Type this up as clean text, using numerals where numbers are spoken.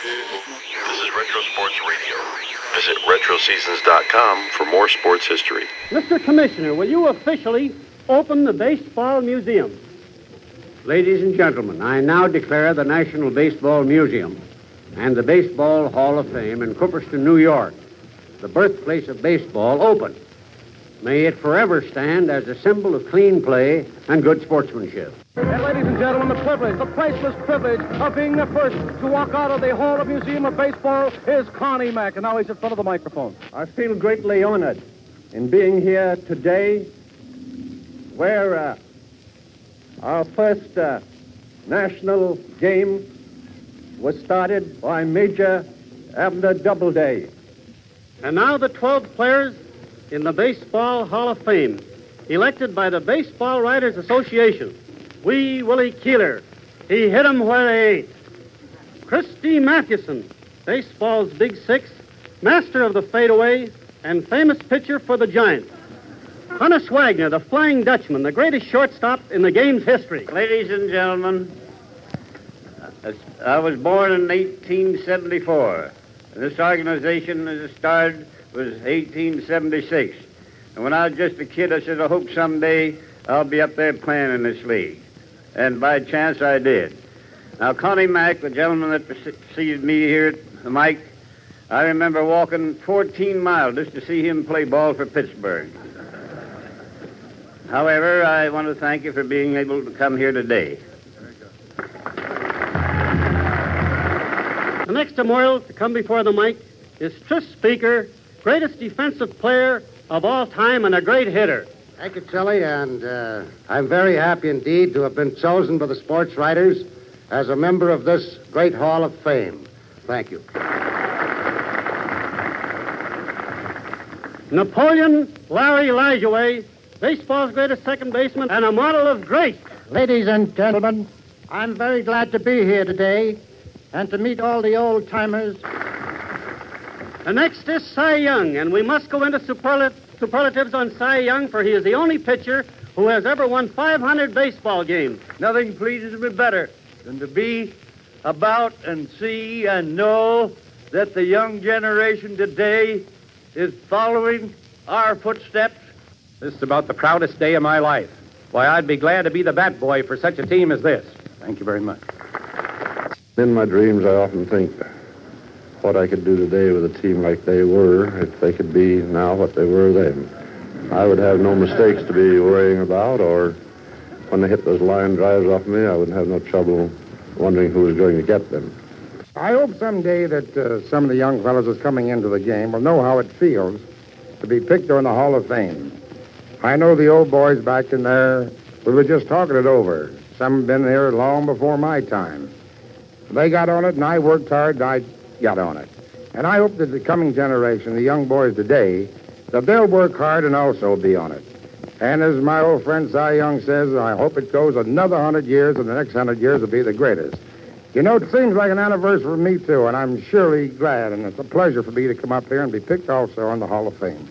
This is Retro Sports Radio. Visit RetroSeasons.com for more sports history. Mr. Commissioner, will you officially open the Baseball Museum? Ladies and gentlemen, I now declare the National Baseball Museum and the Baseball Hall of Fame in Cooperstown, New York, the birthplace of baseball, open. May it forever stand as a symbol of clean play and good sportsmanship. And ladies and gentlemen, the privilege, the priceless privilege of being the first to walk out of the Hall of Museum of Baseball is Connie Mack. And now he's in front of the microphone. I feel greatly honored in being here today where our first national game was started by Major Abner Doubleday. And now the 12 players in the Baseball Hall of Fame, elected by the Baseball Writers Association. Wee Willie Keeler, he hit 'em where they ate. Christy Mathewson, baseball's big six, master of the fadeaway, and famous pitcher for the Giants. Honus Wagner, the Flying Dutchman, the greatest shortstop in the game's history. Ladies and gentlemen, I was born in 1874. This organization, as it started, was 1876. And when I was just a kid, I said, I hope someday I'll be up there playing in this league. And by chance, I did. Now, Connie Mack, the gentleman that preceded me here at the mic, I remember walking 14 miles just to see him play ball for Pittsburgh. However, I want to thank you for being able to come here today. The next memorial to come before the mic is Tris Speaker, greatest defensive player of all time and a great hitter. Thank you, Tilly, and I'm very happy indeed to have been chosen by the sports writers as a member of this great Hall of Fame. Thank you. Napoleon Larry Lajoie, baseball's greatest second baseman and a model of grace. Ladies and gentlemen, I'm very glad to be here today and to meet all the old-timers. The next is Cy Young, and we must go into superlatives on Cy Young, for he is the only pitcher who has ever won 500 baseball games. Nothing pleases me better than to be about and see and know that the young generation today is following our footsteps. This is about the proudest day of my life. Why, I'd be glad to be the bat boy for such a team as this. Thank you very much. In my dreams, I often think what I could do today with a team like they were if they could be now what they were then. I would have no mistakes to be worrying about, or when they hit those line drives off me, I would have no trouble wondering who was going to get them. I hope someday that some of the young fellows that's coming into the game will know how it feels to be picked on the Hall of Fame. I know the old boys back in there, we were just talking it over. Some have been here long before my time. They got on it, and I worked hard, and I got on it. And I hope that the coming generation, the young boys today, that they'll work hard and also be on it. And as my old friend Cy Young says, I hope it goes another 100 years, and the next 100 years will be the greatest. You know, it seems like an anniversary for me, too, and I'm surely glad, and it's a pleasure for me to come up here and be picked also on the Hall of Fame.